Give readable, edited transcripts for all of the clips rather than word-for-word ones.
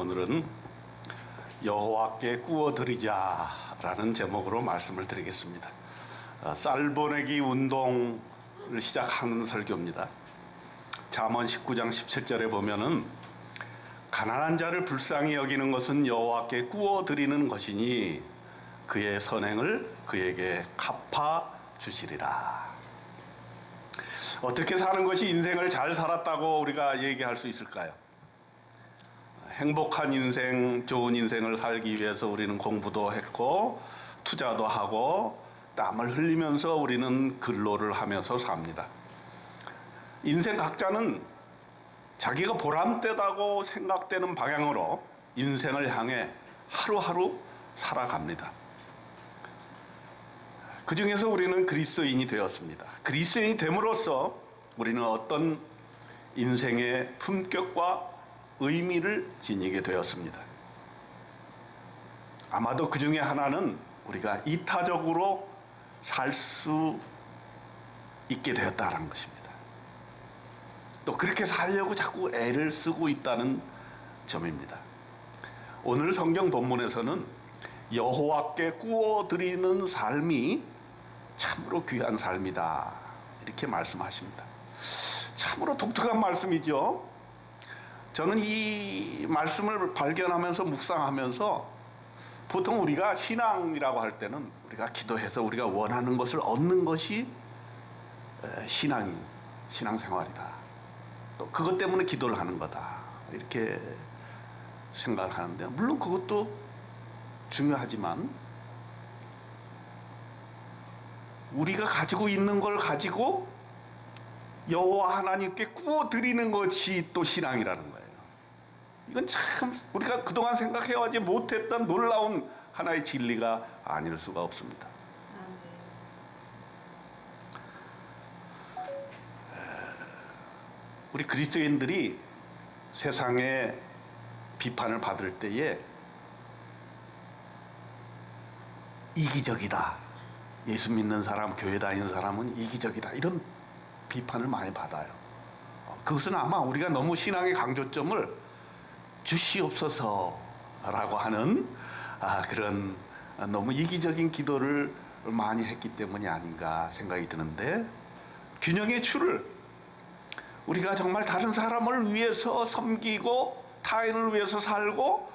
오늘은 여호와께 구워드리자라는 제목으로 말씀을 드리겠습니다. 쌀 보내기 운동을 시작하는 설교입니다. 잠언 19장 17절에 보면은 가난한 자를 불쌍히 여기는 것은 여호와께 구워드리는 것이니 그의 선행을 그에게 갚아 주시리라. 어떻게 사는 것이 인생을 잘 살았다고 우리가 얘기할 수 있을까요? 행복한 인생, 좋은 인생을 살기 위해서 우리는 공부도 했고 투자도 하고 땀을 흘리면서 우리는 근로를 하면서 삽니다. 인생 각자는 자기가 보람되다고 생각되는 방향으로 인생을 향해 하루하루 살아갑니다. 그 중에서 우리는 그리스도인이 되었습니다. 그리스도인이 됨으로써 우리는 어떤 인생의 품격과 의미를 지니게 되었습니다. 아마도 그 중에 하나는 우리가 이타적으로 살 수 있게 되었다는 것입니다. 또 그렇게 살려고 자꾸 애를 쓰고 있다는 점입니다. 오늘 성경 본문에서는 여호와께 구워드리는 삶이 참으로 귀한 삶이다 이렇게 말씀하십니다. 참으로 독특한 말씀이죠. 저는 이 말씀을 발견하면서 묵상하면서 보통 우리가 신앙이라고 할 때는 우리가 기도해서 우리가 원하는 것을 얻는 것이 신앙생활이다. 또 그것 때문에 기도를 하는 거다. 이렇게 생각을 하는데 물론 그것도 중요하지만 우리가 가지고 있는 걸 가지고 여호와 하나님께 구워드리는 것이 또 신앙이라는 거예요. 이건 참 우리가 그동안 생각해오지 못했던 놀라운 하나의 진리가 아닐 수가 없습니다. 우리 그리스도인들이 세상에 비판을 받을 때에 이기적이다. 예수 믿는 사람, 교회 다니는 사람은 이기적이다. 이런 비판을 많이 받아요. 그것은 아마 우리가 너무 신앙의 강조점을 주시옵소서라고 하는 그런 너무 이기적인 기도를 많이 했기 때문이 아닌가 생각이 드는데, 균형의 추를 우리가 정말 다른 사람을 위해서 섬기고 타인을 위해서 살고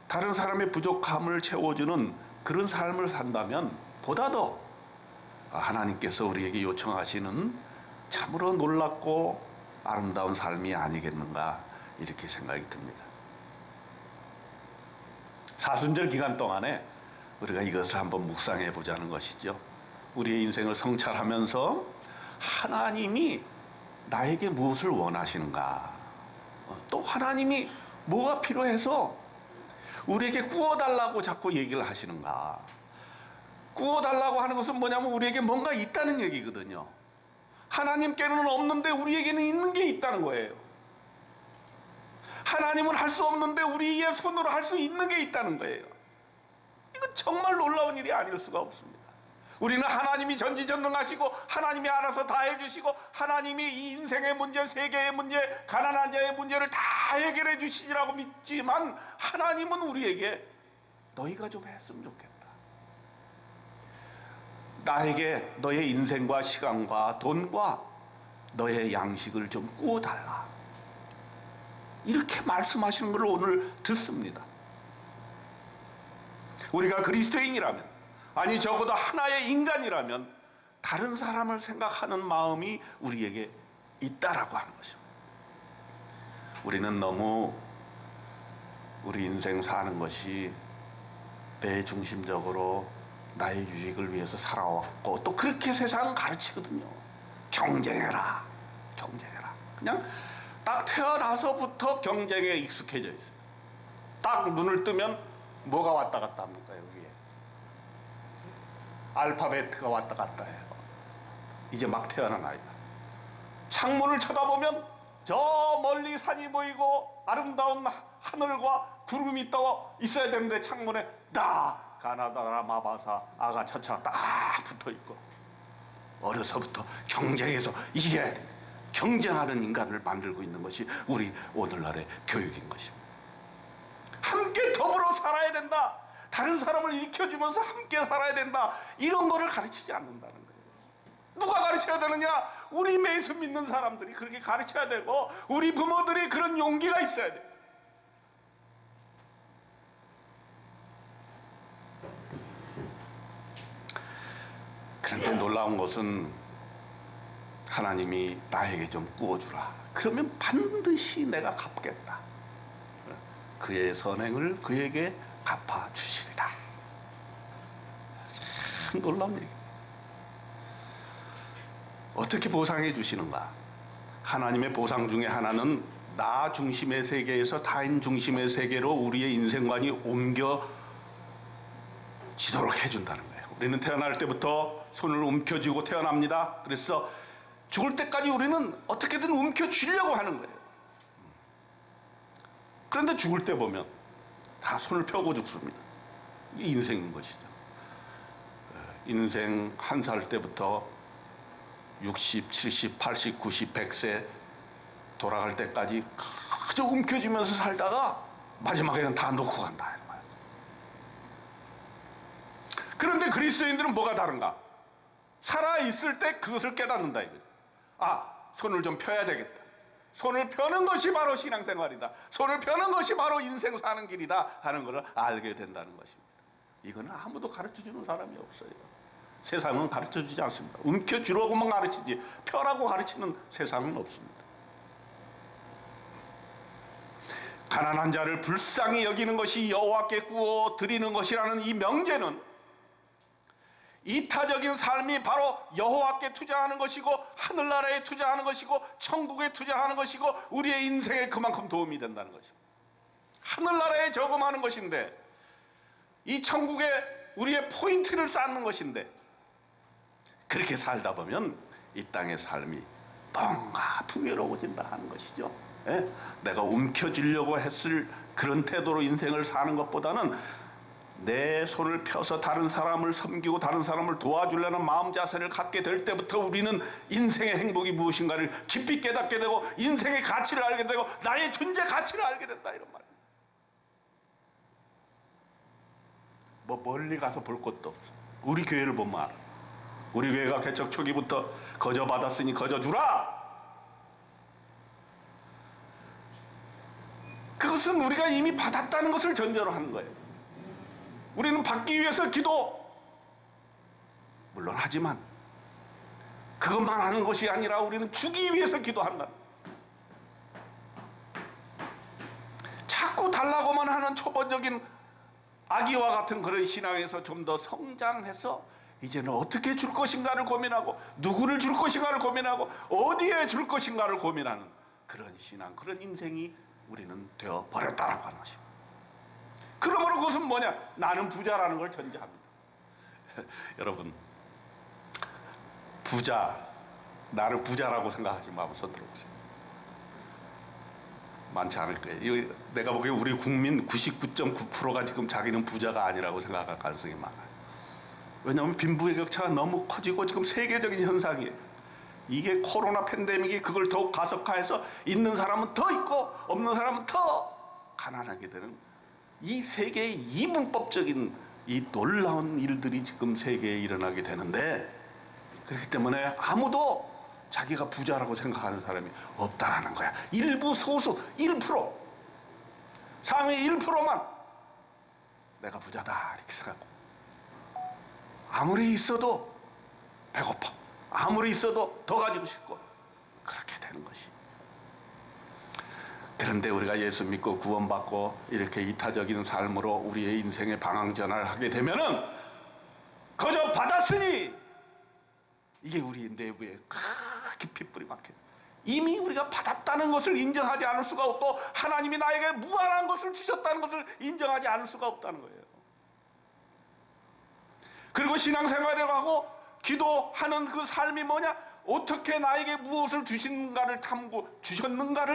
다른 사람의 부족함을 채워주는 그런 삶을 산다면 보다 더 하나님께서 우리에게 요청하시는 참으로 놀랍고 아름다운 삶이 아니겠는가 이렇게 생각이 듭니다. 사순절 기간 동안에 우리가 이것을 한번 묵상해 보자는 것이죠. 우리의 인생을 성찰하면서 하나님이 나에게 무엇을 원하시는가, 또 하나님이 뭐가 필요해서 우리에게 구워달라고 자꾸 얘기를 하시는가. 구워달라고 하는 것은 뭐냐면 우리에게 뭔가 있다는 얘기거든요. 하나님께는 없는데 우리에게는 있는 게 있다는 거예요. 하나님은 할 수 없는데 우리의 손으로 할 수 있는 게 있다는 거예요. 이건 정말 놀라운 일이 아닐 수가 없습니다. 우리는 하나님이 전지전능하시고 하나님이 알아서 다 해주시고 하나님이 이 인생의 문제, 세계의 문제, 가난한 자의 문제를 다 해결해 주시리라고 믿지만 하나님은 우리에게 너희가 좀 했으면 좋겠다. 나에게 너의 인생과 시간과 돈과 너의 양식을 좀 구워달라. 이렇게 말씀하시는 걸 오늘 듣습니다. 우리가 그리스도인이라면, 아니 적어도 하나의 인간이라면 다른 사람을 생각하는 마음이 우리에게 있다라고 하는 것입니다. 우리는 너무 우리 인생 사는 것이 내 중심적으로 나의 유익을 위해서 살아왔고 또 그렇게 세상은 가르치거든요. 경쟁해라. 그냥 딱 태어나서부터 경쟁에 익숙해져 있어요. 딱 눈을 뜨면 뭐가 왔다 갔다 합니까? 여기에 알파베트가 왔다 갔다 해요. 이제 막 태어난 아이가 창문을 쳐다보면 저 멀리 산이 보이고 아름다운 하늘과 구름이 떠 있어야 되는데 창문에 딱 가나다라 마바사 아가차차 딱 붙어있고 어려서부터 경쟁해서 이겨야 돼. 경쟁하는 인간을 만들고 있는 것이 우리 오늘날의 교육인 것입니다. 살아야 된다. 다른 사람을 일으켜주면서 함께 살아야 된다. 이런 거를 가르치지 않는다는 거예요. 누가 가르쳐야 되느냐? 우리 예수 믿는 사람들이 그렇게 가르쳐야 되고 우리 부모들이 그런 용기가 있어야 돼요. 그런데 놀라운 것은 하나님이 나에게 좀 꾸어주라. 그러면 반드시 내가 갚겠다. 그의 선행을 그에게 갚아주시리라. 참 놀라운 얘기. 어떻게 보상해 주시는가? 하나님의 보상 중에 하나는 나 중심의 세계에서 타인 중심의 세계로 우리의 인생관이 옮겨지도록 해준다는 거예요. 우리는 태어날 때부터 손을 움켜쥐고 태어납니다. 그래서 죽을 때까지 우리는 어떻게든 움켜쥐려고 하는 거예요. 그런데 죽을 때 보면 다 손을 펴고 죽습니다. 이게 인생인 것이죠. 인생 한 살 때부터 60, 70, 80, 90, 100세 돌아갈 때까지 그저 움켜쥐면서 살다가 마지막에는 다 놓고 간다. 그런데 그리스도인들은 뭐가 다른가? 살아있을 때 그것을 깨닫는다 이거죠. 아, 손을 좀 펴야 되겠다. 손을 펴는 것이 바로 신앙생활이다. 손을 펴는 것이 바로 인생 사는 길이다 하는 것을 알게 된다는 것입니다. 이거는 아무도 가르쳐주는 사람이 없어요. 세상은 가르쳐주지 않습니다. 움켜쥐라고만 가르치지 펴라고 가르치는 세상은 없습니다. 가난한 자를 불쌍히 여기는 것이 여호와께 구워 드리는 것이라는 이 명제는 이타적인 삶이 바로 여호와께 투자하는 것이고 하늘나라에 투자하는 것이고 천국에 투자하는 것이고 우리의 인생에 그만큼 도움이 된다는 것입니다. 하늘나라에 저금하는 것인데 이 천국에 우리의 포인트를 쌓는 것인데 그렇게 살다 보면 이 땅의 삶이 뭔가 풍요로워진다 하는 것이죠. 예? 내가 움켜쥐려고 했을 그런 태도로 인생을 사는 것보다는 내 손을 펴서 다른 사람을 섬기고 다른 사람을 도와주려는 마음 자세를 갖게 될 때부터 우리는 인생의 행복이 무엇인가를 깊이 깨닫게 되고 인생의 가치를 알게 되고 나의 존재 가치를 알게 된다 이런 말입니다. 뭐 멀리 가서 볼 것도 없어. 우리 교회를 보면 알아. 우리 교회가 개척 초기부터 거저 받았으니 거저 주라. 그것은 우리가 이미 받았다는 것을 전제로 하는 거예요. 우리는 받기 위해서 기도 물론 하지만 그것만 하는 것이 아니라 우리는 주기 위해서 기도한다. 자꾸 달라고만 하는 초보적인 아기와 같은 그런 신앙에서 좀 더 성장해서 이제는 어떻게 줄 것인가를 고민하고 누구를 줄 것인가를 고민하고 어디에 줄 것인가를 고민하는 그런 신앙, 그런 인생이 우리는 되어버렸다라고 하는 것입니다. 그러므로 그것은 뭐냐? 나는 부자라는 걸 전제합니다. 여러분, 나를 부자라고 생각하지 마고 손 들어보세요. 많지 않을 거예요. 내가 보기에 우리 국민 99.9%가 지금 자기는 부자가 아니라고 생각할 가능성이 많아요. 왜냐하면 빈부격차가 너무 커지고 지금 세계적인 현상이에요. 이게 코로나 팬데믹이 그걸 더욱 가속화해서 있는 사람은 더 있고 없는 사람은 더 가난하게 되는 이 세계의 이분법적인 이 놀라운 일들이 지금 세계에 일어나게 되는데 그렇기 때문에 아무도 자기가 부자라고 생각하는 사람이 없다라는 거야. 일부 소수 1% 상위 1%만 내가 부자다 이렇게 생각하고 아무리 있어도 배고파 아무리 있어도 더 가지고 싶고 그렇게 되는 것이. 그런데 우리가 예수 믿고 구원받고 이렇게 이타적인 삶으로 우리의 인생의 방향전환을 하게 되면은 그저 받았으니 이게 우리 내부에 깊이 뿌리 박혀 이미 우리가 받았다는 것을 인정하지 않을 수가 없고 하나님이 나에게 무한한 것을 주셨다는 것을 인정하지 않을 수가 없다는 거예요. 그리고 신앙생활을 하고 기도하는 그 삶이 뭐냐? 어떻게 나에게 무엇을 주셨는가를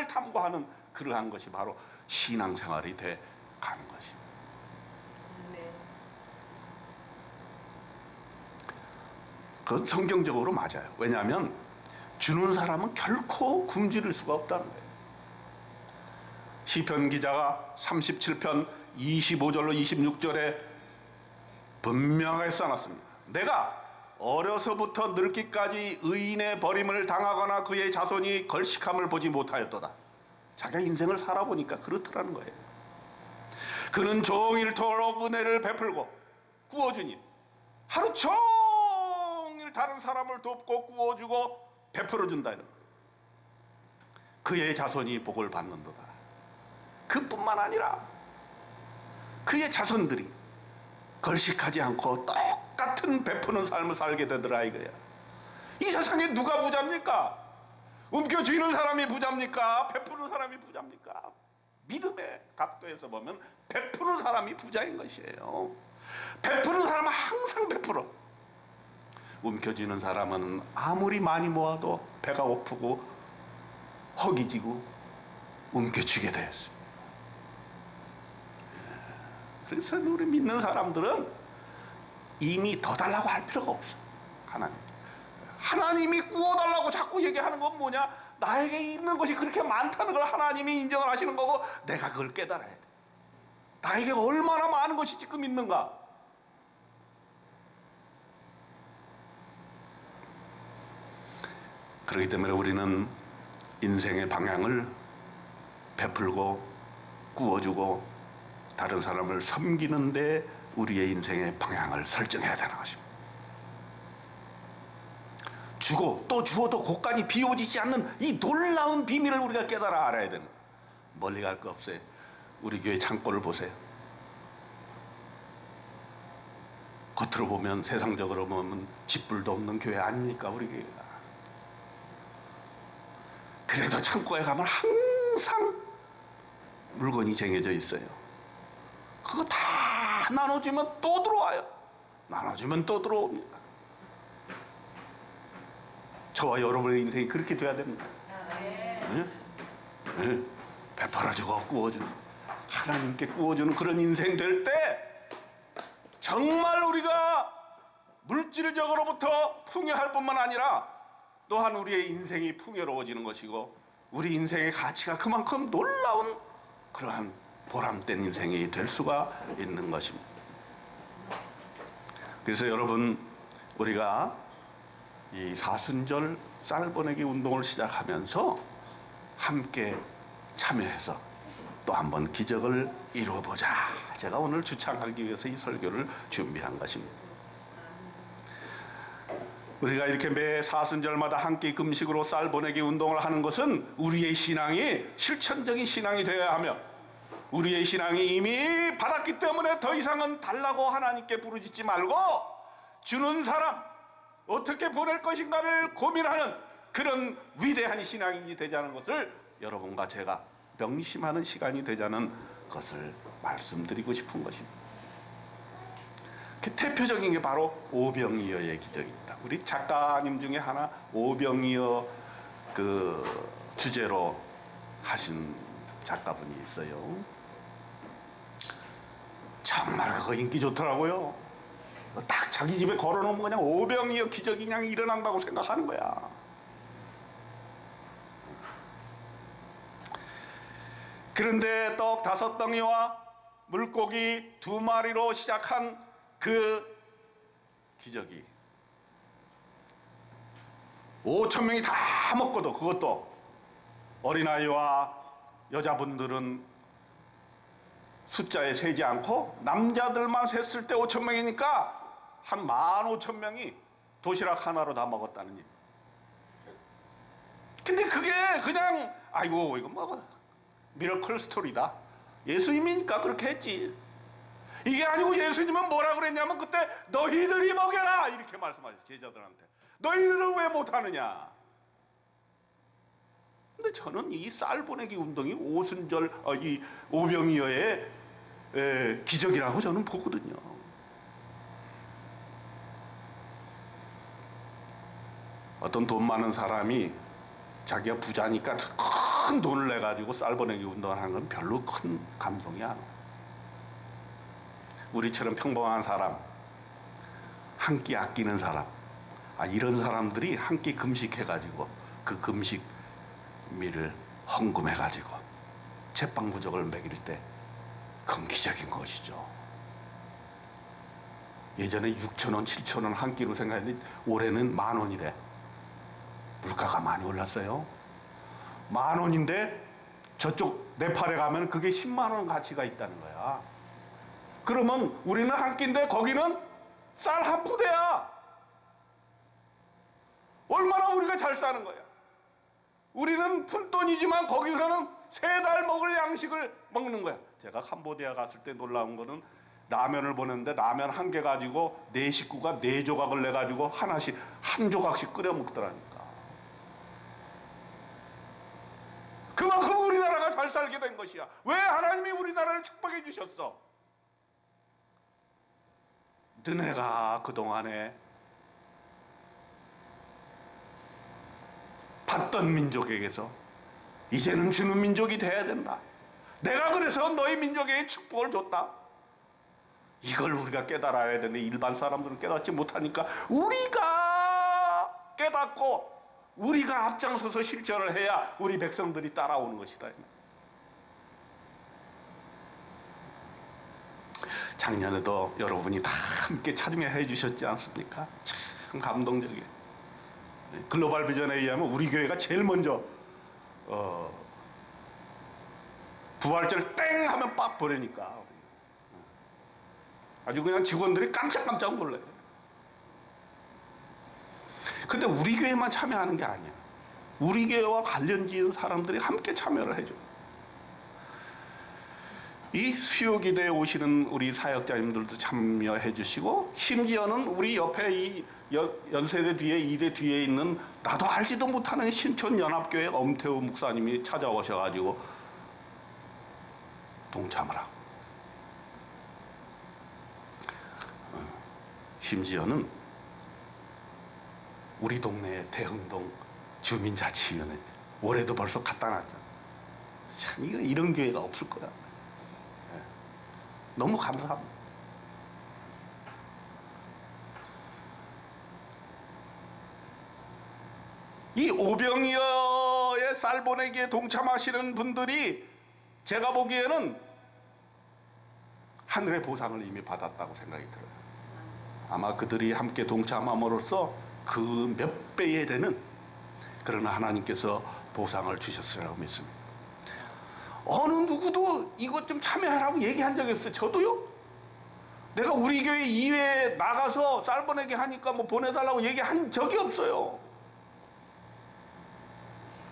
탐구하는 그러한 것이 바로 신앙생활이 돼 가는 것입니다. 네. 그건 성경적으로 맞아요. 왜냐하면 주는 사람은 결코 굶주릴 수가 없다는 거예요. 시편 기자가 37편 25절로 26절에 분명하게 써놨습니다. 내가 어려서부터 늙기까지 의인의 버림을 당하거나 그의 자손이 걸식함을 보지 못하였도다. 자기가 인생을 살아보니까 그렇더라는 거예요. 그는 종일토록 은혜를 베풀고 구워주니 하루 종일 다른 사람을 돕고 구워주고 베풀어준다. 그의 자손이 복을 받는도다. 그뿐만 아니라 그의 자손들이 걸식하지 않고 똑같은 베푸는 삶을 살게 되더라 이거야. 이 세상에 누가 부자입니까? 움켜쥐는 사람이 부자입니까? 베푸는 사람이 부자입니까? 믿음의 각도에서 보면 베푸는 사람이 부자인 것이에요. 베푸는 사람은 항상 베풀어. 움켜쥐는 사람은 아무리 많이 모아도 배가 고프고 허기지고 움켜쥐게 되었습니다. 그래서 우리 믿는 사람들은 이미 더 달라고 할 필요가 없어. 하나님이 구워달라고 자꾸 얘기하는 건 뭐냐? 나에게 있는 것이 그렇게 많다는 걸 하나님이 인정을 하시는 거고 내가 그걸 깨달아야 돼. 나에게 얼마나 많은 것이 지금 있는가? 그렇기 때문에 우리는 인생의 방향을 베풀고 구워주고 다른 사람을 섬기는데 우리의 인생의 방향을 설정해야 되는 것입니다. 주고 또 주어도 곳간이 비워지지 않는 이 놀라운 비밀을 우리가 깨달아 알아야 되는 거예요. 멀리 갈 거 없어요. 우리 교회 창고를 보세요. 겉으로 보면 세상적으로 보면 짓불도 없는 교회 아닙니까 우리 교회가. 그래도 창고에 가면 항상 물건이 쟁여져 있어요. 그거 다 나눠주면 또 들어와요. 나눠주면 또 들어옵니다. 저와 여러분의 인생이 그렇게 돼야 됩니다. 네? 네? 베풀어주고 구워주는 하나님께 구워주는 그런 인생 될 때 정말 우리가 물질적으로부터 풍요할 뿐만 아니라 또한 우리의 인생이 풍요로워지는 것이고 우리 인생의 가치가 그만큼 놀라운 그러한 보람된 인생이 될 수가 있는 것입니다. 그래서 여러분 우리가 이 사순절 쌀 보내기 운동을 시작하면서 함께 참여해서 또 한번 기적을 이루어보자. 제가 오늘 주창하기 위해서 이 설교를 준비한 것입니다. 우리가 이렇게 매 사순절마다 함께 금식으로 쌀 보내기 운동을 하는 것은 우리의 신앙이 실천적인 신앙이 되어야 하며 우리의 신앙이 이미 받았기 때문에 더 이상은 달라고 하나님께 부르짖지 말고 주는 사람 어떻게 보낼 것인가를 고민하는 그런 위대한 신앙인이 되자는 것을 여러분과 제가 명심하는 시간이 되자는 것을 말씀드리고 싶은 것입니다. 그 대표적인 게 바로 오병이어의 기적입니다. 우리 작가님 중에 하나 오병이어 그 주제로 하신 작가분이 있어요. 정말 그거 인기 좋더라고요. 딱 자기 집에 걸어놓으면 그냥 오병이어 기적이 그냥 일어난다고 생각하는 거야. 그런데 떡 5덩이와 물고기 2마리로 시작한 그 기적이 5,000명이 다 먹고도 그것도 어린아이와 여자분들은 숫자에 세지 않고 남자들만 셌을 때 5,000명이니까 한 15,000명이 도시락 하나로 다 먹었다는 일. 근데 그게 그냥 아이고 이거 뭐 미러클 스토리다. 예수님이니까 그렇게 했지. 이게 아니고 예수님은 뭐라 그랬냐면 그때 너희들이 먹여라 이렇게 말씀하셨어요. 제자들한테. 너희들은 왜 못하느냐. 근데 저는 이 쌀 보내기 운동이 이 오병이어의 기적이라고 저는 보거든요. 어떤 돈 많은 사람이 자기가 부자니까 큰 돈을 내가지고 쌀 보내기 운동을 하는 건 별로 큰 감동이 안 와요. 우리처럼 평범한 사람, 한 끼 아끼는 사람, 이런 사람들이 한 끼 금식해가지고 그 금식미를 헌금해가지고 제빵부적을 먹일 때 그건 기적인 것이죠. 예전에 6,000원, 7,000원 한 끼로 생각했는데 올해는 10,000원이래. 물가가 많이 올랐어요. 10,000원인데 저쪽 네팔에 가면 그게 10만 원 가치가 있다는 거야. 그러면 우리는 한 끼인데 거기는 쌀 한 푸대야. 얼마나 우리가 잘 사는 거야. 우리는 푼돈이지만 거기서는 3달 먹을 양식을 먹는 거야. 제가 캄보디아 갔을 때 놀라운 거는 라면을 보냈는데 라면 한 개 가지고 4식구가 4조각을 내가지고 하나씩 한 조각씩 끓여 먹더라니까. 그만큼 우리나라가 잘 살게 된 것이야. 왜 하나님이 우리나라를 축복해 주셨어? 너네가 그동안에 받던 민족에게서 이제는 주는 민족이 돼야 된다. 내가 그래서 너희 민족에게 축복을 줬다. 이걸 우리가 깨달아야 되는데 일반 사람들은 깨닫지 못하니까 우리가 깨닫고 우리가 앞장서서 실천을 해야 우리 백성들이 따라오는 것이다. 작년에도 여러분이 다 함께 참여해 주셨지 않습니까? 참 감동적이에요. 글로벌 비전에 의하면 우리 교회가 제일 먼저 부활절 땡 하면 빡 보내니까 아주 그냥 직원들이 깜짝깜짝 놀라요. 근데 우리 교회만 참여하는 게 아니야. 우리 교회와 관련 지은 사람들이 함께 참여를 해줘. 이 수요기대에 오시는 우리 사역자님들도 참여해 주시고 심지어는 우리 옆에 이 연세대 뒤에 이대 뒤에 있는 나도 알지도 못하는 신촌연합교회 엄태우 목사님이 찾아오셔가지고 동참을 하고 심지어는 우리 동네 대흥동 주민자치위원회 올해도 벌써 갖다 놨잖아. 참 이런 교회가 없을 거야. 너무 감사합니다. 이 오병이어의 쌀 보내기에 동참하시는 분들이 제가 보기에는 하늘의 보상을 이미 받았다고 생각이 들어요. 아마 그들이 함께 동참함으로써 그 몇 배에 되는 그런 하나님께서 보상을 주셨으라고 믿습니다. 어느 누구도 이것 좀 참여하라고 얘기한 적이 없어요. 저도요. 내가 우리 교회 이외에 나가서 쌀 보내기 하니까 뭐 보내달라고 얘기한 적이 없어요.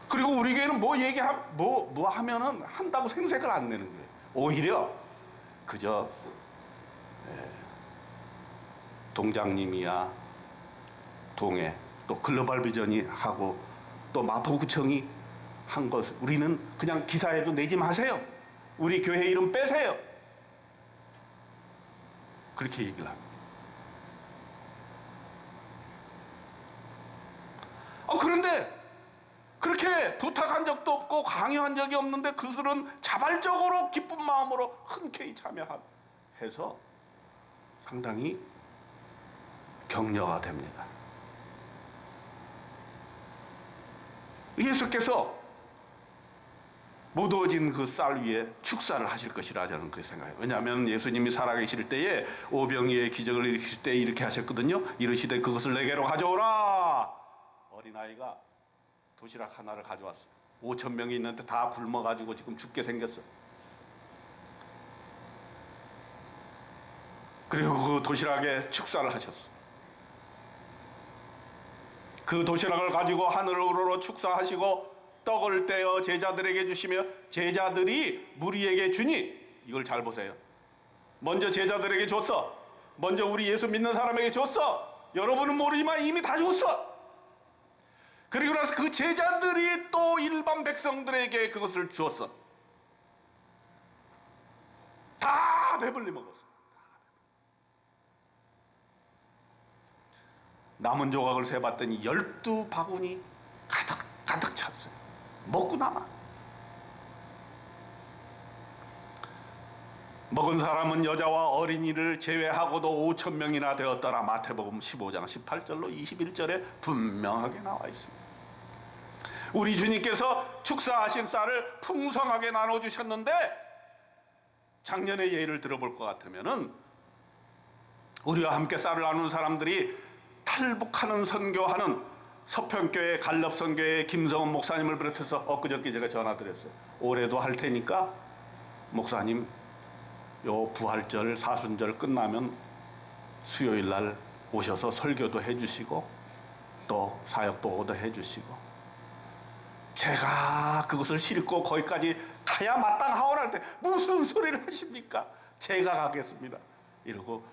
그리고 우리 교회는 뭐 하면은 한다고 생색을 안 내는 거예요. 오히려 그저 동장님이야 동해 또 글로벌 비전이 하고 또 마포구청이 한 것 우리는 그냥 기사에도 내지 마세요. 우리 교회 이름 빼세요. 그렇게 얘기를 합니다. 그런데 그렇게 부탁한 적도 없고 강요한 적이 없는데 그들은 자발적으로 기쁜 마음으로 흔쾌히 참여해서 상당히 격려가 됩니다. 예수께서 못 얻어진 그 쌀 위에 축사를 하실 것이라 저는 그렇게 생각해요. 왜냐하면 예수님이 살아계실 때에 오병이의 기적을 일으키실 때 이렇게 하셨거든요. 이르시되 그것을 내게로 가져오라. 어린아이가 도시락 하나를 가져왔어요. 5,000명이 있는데 다 굶어가지고 지금 죽게 생겼어. 그리고 그 도시락에 축사를 하셨어. 그 도시락을 가지고 하늘으로 축사하시고 떡을 떼어 제자들에게 주시며 제자들이 무리에게 주니 이걸 잘 보세요. 먼저 제자들에게 줬어. 먼저 우리 예수 믿는 사람에게 줬어. 여러분은 모르지만 이미 다 줬어. 그리고 나서 그 제자들이 또 일반 백성들에게 그것을 주었어. 다 배불리 먹었어. 남은 조각을 세봤더니 12바구니 가득 찼어요. 먹고 남아. 먹은 사람은 여자와 어린이를 제외하고도 5,000명이나 되었더라. 마태복음 15장 18절로 21절에 분명하게 나와 있습니다. 우리 주님께서 축사하신 쌀을 풍성하게 나눠주셨는데 작년의 예를 들어볼 것 같으면은 우리와 함께 쌀을 나눈 사람들이 탈북하는 선교하는 서평교회 갈럽선교회 김성원 목사님을 비롯해서 엊그저께 제가 전화드렸어요. 올해도 할 테니까 목사님 요 부활절 사순절 끝나면 수요일 날 오셔서 설교도 해주시고 또 사역 보고도 해주시고, 제가 그것을 싣고 거기까지 가야 마땅하오라 할 때 무슨 소리를 하십니까? 제가 가겠습니다 이러고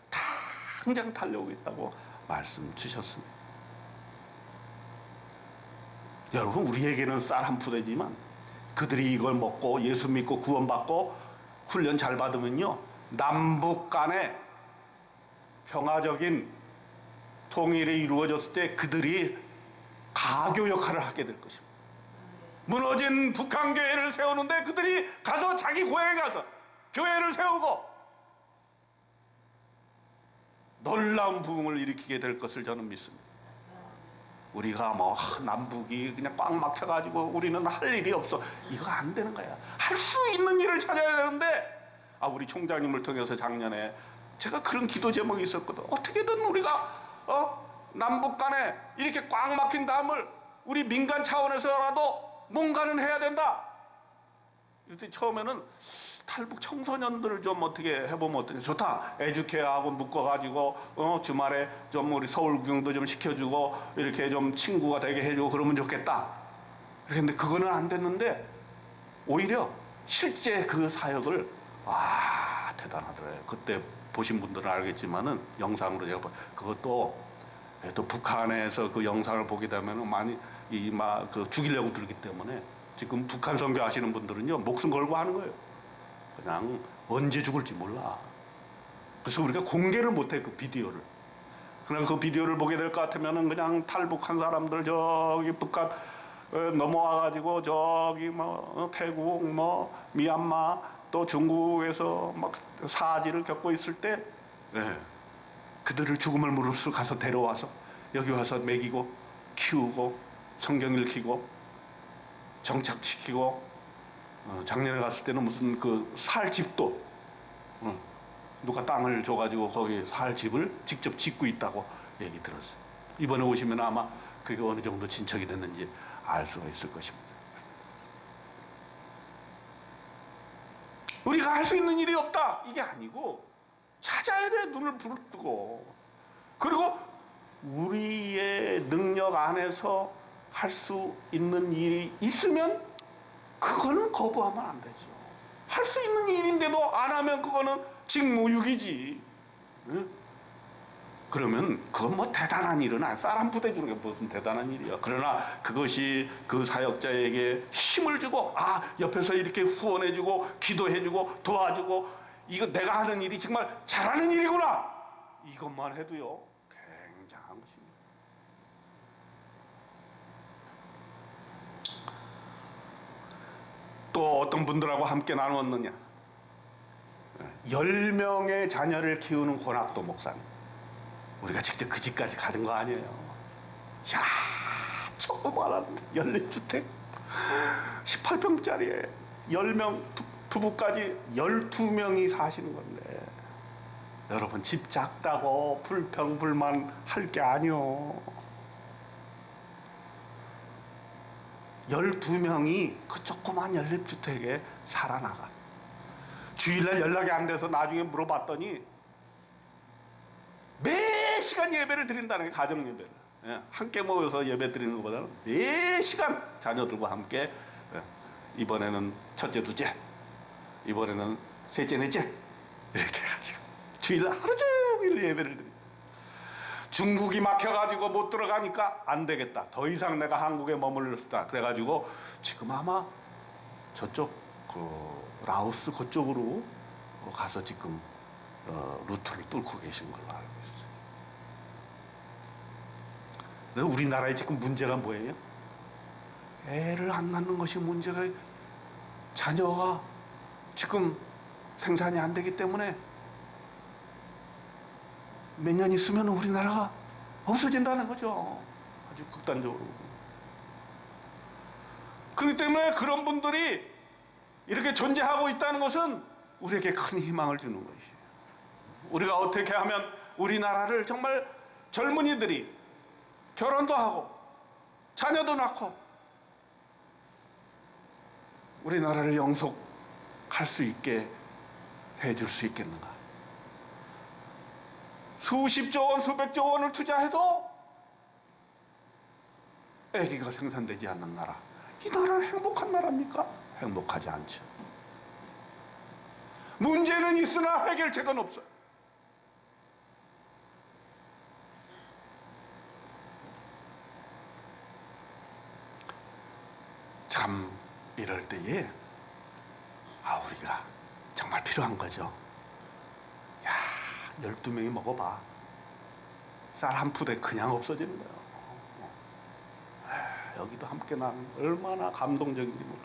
당장 달려오겠다고 말씀 주셨습니다. 여러분, 우리에게는 쌀 한 푸대지만 그들이 이걸 먹고 예수 믿고 구원받고 훈련 잘 받으면요, 남북 간에 평화적인 통일이 이루어졌을 때 그들이 가교 역할을 하게 될 것입니다. 무너진 북한 교회를 세우는데 그들이 가서 자기 고향에 가서 교회를 세우고 놀라운 부흥을 일으키게 될 것을 저는 믿습니다. 우리가 뭐 남북이 그냥 꽉 막혀가지고 우리는 할 일이 없어, 이거 안 되는 거야. 할 수 있는 일을 찾아야 되는데, 우리 총장님을 통해서 작년에 제가 그런 기도 제목이 있었거든. 어떻게든 우리가 남북 간에 이렇게 꽉 막힌 다음을 우리 민간 차원에서라도 뭔가는 해야 된다. 이때 처음에는 탈북 청소년들을 좀 어떻게 해보면 어떻게 좋다. 에듀케어하고 묶어가지고 주말에 좀 우리 서울 구경도 좀 시켜주고 이렇게 좀 친구가 되게 해주고 그러면 좋겠다. 그런데 그거는 안 됐는데 오히려 실제 그 사역을 대단하더래요. 그때 보신 분들은 알겠지만은 영상으로 제가 그것도 또 북한에서 그 영상을 보게 되면 많이 그 죽이려고 들기 때문에 지금 북한 선교 하시는 분들은요 목숨 걸고 하는 거예요. 그냥 언제 죽을지 몰라. 그래서 우리가 공개를 못해 그 비디오를. 그냥 그 비디오를 보게 될 것 같으면은 그냥 탈북한 사람들 저기 북한 넘어와가지고 저기 뭐 태국 뭐 미얀마 또 중국에서 막 사지를 겪고 있을 때 그들을 죽음을 무릅쓰고 가서 데려와서 여기 와서 먹이고 키우고 성경 읽히고 정착시키고, 작년에 갔을 때는 무슨 그 살 집도 누가 땅을 줘가지고 거기 살 집을 직접 짓고 있다고 얘기 들었어요. 이번에 오시면 아마 그게 어느 정도 진척이 됐는지 알 수가 있을 것입니다. 우리가 할 수 있는 일이 없다 이게 아니고 찾아야 돼. 눈을 부릅뜨고. 그리고 우리의 능력 안에서 할 수 있는 일이 있으면 그거는 거부하면 안 되죠. 할 수 있는 일인데도 안 하면 그거는 직무유기지. 응? 그러면 그건 뭐 대단한 일은 아니야. 쌀 한 푸대 주는 게 무슨 대단한 일이야. 그러나 그것이 그 사역자에게 힘을 주고 옆에서 이렇게 후원해주고 기도해주고 도와주고 이거 내가 하는 일이 정말 잘하는 일이구나, 이것만 해도요 굉장한 것입니다. 또 어떤 분들하고 함께 나누었느냐, 10명의 자녀를 키우는 권학도 목사님, 우리가 직접 그 집까지 가는 거 아니에요. 야, 처음 알았는데 연립주택 18평짜리에 10명 부부까지 12명이 사시는 건데, 여러분 집 작다고 불평불만 할 게 아니요. 12명이 그 조그만 연립주택에 살아나가. 주일날 연락이 안 돼서 나중에 물어봤더니 매 시간 예배를 드린다는 게 가정 예배를. 함께 모여서 예배 드리는 것보다는 매 시간 자녀들과 함께, 이번에는 첫째, 둘째, 이번에는 셋째, 넷째 이렇게 해가지고 주일날 하루 종일 예배를 드립니다. 중국이 막혀가지고 못 들어가니까 안 되겠다. 더 이상 내가 한국에 머물러 있다. 그래가지고 지금 아마 저쪽 라오스 그쪽으로 가서 지금 루트를 뚫고 계신 걸로 알고 있어요. 근데 우리나라에 지금 문제가 뭐예요? 애를 안 낳는 것이 문제가, 자녀가 지금 생산이 안 되기 때문에 몇 년 있으면 우리나라가 없어진다는 거죠. 아주 극단적으로. 그렇기 때문에 그런 분들이 이렇게 존재하고 있다는 것은 우리에게 큰 희망을 주는 것이에요. 우리가 어떻게 하면 우리나라를 정말 젊은이들이 결혼도 하고 자녀도 낳고 우리나라를 영속할 수 있게 해줄 수 있겠는가? 수십조 원, 수백조 원을 투자해도 아기가 생산되지 않는 나라. 이 나라는 행복한 나라입니까? 행복하지 않죠. 문제는 있으나 해결책은 없어요. 참 이럴 때에 우리가 정말 필요한 거죠. 야, 12명이 먹어봐. 쌀 한 푸대 그냥 없어지는 거예요. 여기도 함께 나는 얼마나 감동적인지 몰라.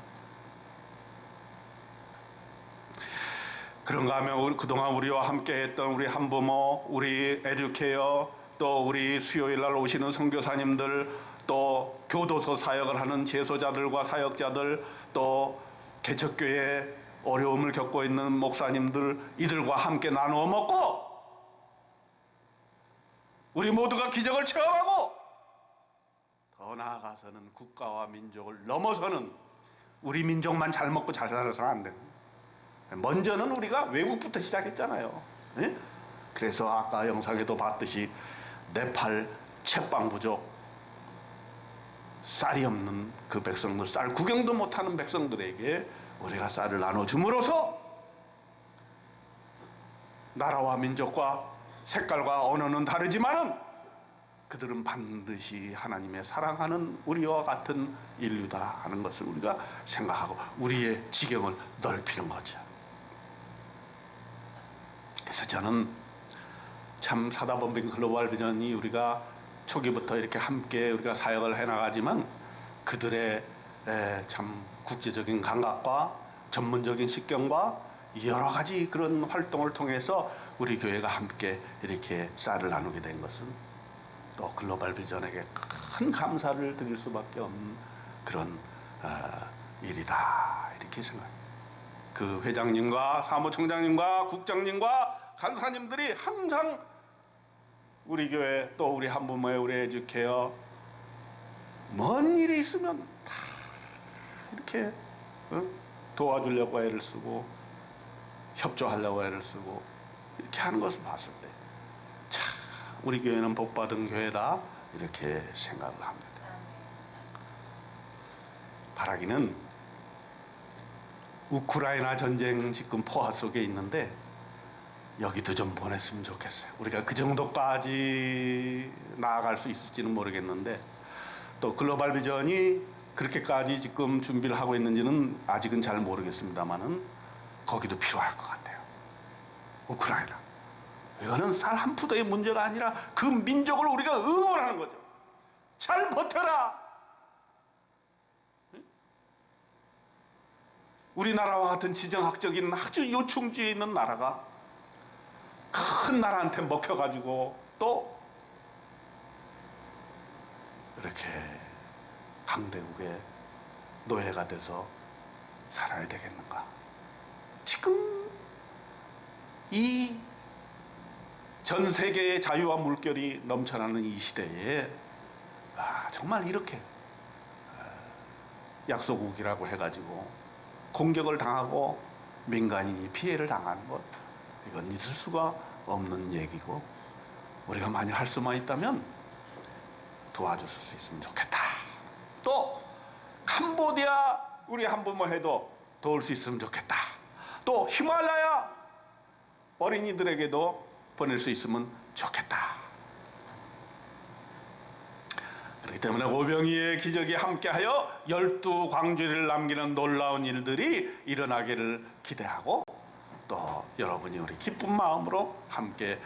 그런가 하면 그동안 우리와 함께 했던 우리 한부모, 우리 에듀케어, 또 우리 수요일 날 오시는 선교사님들, 또 교도소 사역을 하는 제소자들과 사역자들, 또 개척교회 어려움을 겪고 있는 목사님들, 이들과 함께 나누어 먹고 우리 모두가 기적을 체험하고 더 나아가서는 국가와 민족을 넘어서는 우리 민족만 잘 먹고 잘 살아서는 안 돼요. 먼저는 우리가 외국부터 시작했잖아요. 예? 그래서 아까 영상에도 봤듯이 네팔 채빵 부족, 쌀이 없는 그 백성들, 쌀 구경도 못하는 백성들에게 우리가 쌀을 나눠줌으로써 나라와 민족과 색깔과 언어는 다르지만은 그들은 반드시 하나님의 사랑하는 우리와 같은 인류다 하는 것을 우리가 생각하고 우리의 지경을 넓히는 거죠. 그래서 저는 참 사다범빙 글로벌 비전이 우리가 초기부터 이렇게 함께 우리가 사역을 해나가지만 그들의 참 국제적인 감각과 전문적인 식견과 여러 가지 그런 활동을 통해서 우리 교회가 함께 이렇게 쌀을 나누게 된 것은 또 글로벌 비전에게 큰 감사를 드릴 수밖에 없는 그런 일이다 이렇게 생각합니다. 그 회장님과 사무총장님과 국장님과 간사님들이 항상 우리 교회 또 우리 한부모의 우리 에듀케어 먼 일이 있으면 다 이렇게 도와주려고 애를 쓰고 협조하려고 애를 쓰고 이렇게 하는 것을 봤을 때 참 우리 교회는 복받은 교회다 이렇게 생각을 합니다. 바라기는 우크라이나 전쟁 지금 포화 속에 있는데 여기도 좀 보냈으면 좋겠어요. 우리가 그 정도까지 나아갈 수 있을지는 모르겠는데 또 글로벌 비전이 그렇게까지 지금 준비를 하고 있는지는 아직은 잘 모르겠습니다만은 거기도 필요할 것 같아요. 우크라이나. 이거는 쌀 한 푸대의 문제가 아니라 그 민족을 우리가 응원하는 거죠. 잘 버텨라. 우리나라와 같은 지정학적인 아주 요충지에 있는 나라가 큰 나라한테 먹혀가지고 또 이렇게 강대국의 노예가 돼서 살아야 되겠는가? 지금 이 전 세계의 자유와 물결이 넘쳐나는 이 시대에 정말 이렇게 약소국이라고 해가지고 공격을 당하고 민간인이 피해를 당하는 것 이건 있을 수가 없는 얘기고 우리가 만약 할 수만 있다면 도와줄 수 있으면 좋겠다. 또 캄보디아 우리 한부모 해도 도울 수 있으면 좋겠다. 또 히말라야 어린이들에게도 보낼 수 있으면 좋겠다. 그렇기 때문에 오병이의 기적이 함께하여 12광주리를 남기는 놀라운 일들이 일어나기를 기대하고 또 여러분이 우리 기쁜 마음으로 함께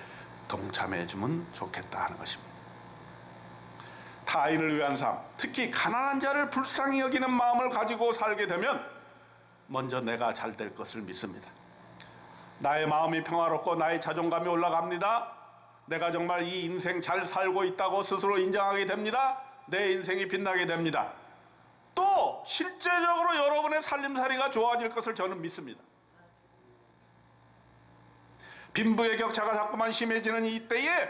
동참해 주면 좋겠다 하는 것입니다. 타인을 위한 삶, 특히 가난한 자를 불쌍히 여기는 마음을 가지고 살게 되면 먼저 내가 잘 될 것을 믿습니다. 나의 마음이 평화롭고 나의 자존감이 올라갑니다. 내가 정말 이 인생 잘 살고 있다고 스스로 인정하게 됩니다. 내 인생이 빛나게 됩니다. 또 실제적으로 여러분의 살림살이가 좋아질 것을 저는 믿습니다. 빈부의 격차가 자꾸만 심해지는 이때에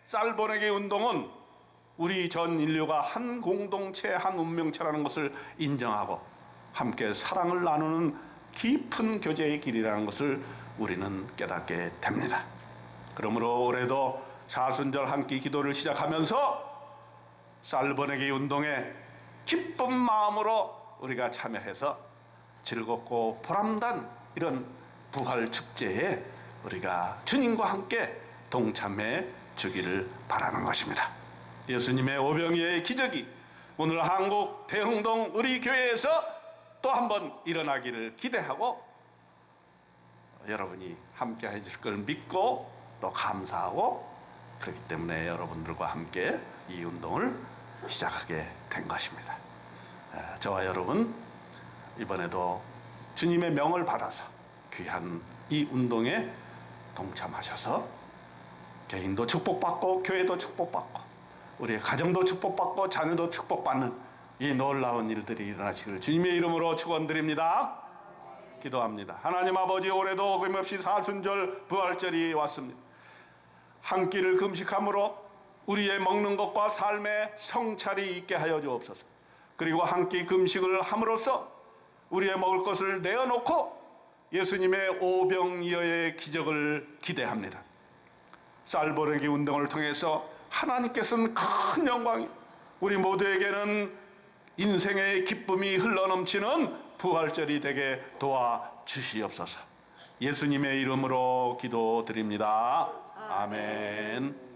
쌀 보내기 운동은 우리 전 인류가 한 공동체, 한 운명체라는 것을 인정하고 함께 사랑을 나누는 깊은 교제의 길이라는 것을 우리는 깨닫게 됩니다. 그러므로 올해도 사순절 한 끼 기도를 시작하면서 쌀 보내기 운동에 기쁜 마음으로 우리가 참여해서 즐겁고 보람단 이런 부활 축제에 우리가 주님과 함께 동참해 주기를 바라는 것입니다. 예수님의 오병이의 기적이 오늘 한국 대흥동 우리 교회에서 또 한번 일어나기를 기대하고 여러분이 함께 해줄 걸 믿고 또 감사하고 그렇기 때문에 여러분들과 함께 이 운동을 시작하게 된 것입니다. 저와 여러분 이번에도 주님의 명을 받아서 귀한 이 운동에 동참하셔서 개인도 축복받고 교회도 축복받고 우리의 가정도 축복받고 자녀도 축복받는 이 놀라운 일들이 일어나시기를 주님의 이름으로 축원드립니다. 기도합니다. 하나님 아버지, 올해도 어김없이 사순절 부활절이 왔습니다. 한 끼를 금식함으로 우리의 먹는 것과 삶의 성찰이 있게 하여 주옵소서. 그리고 한 끼 금식을 함으로써 우리의 먹을 것을 내어놓고 예수님의 오병이어의 기적을 기대합니다. 쌀 보내기 운동을 통해서 하나님께서는 큰 영광이, 우리 모두에게는 인생의 기쁨이 흘러넘치는 부활절이 되게 도와주시옵소서. 예수님의 이름으로 기도드립니다. 아멘.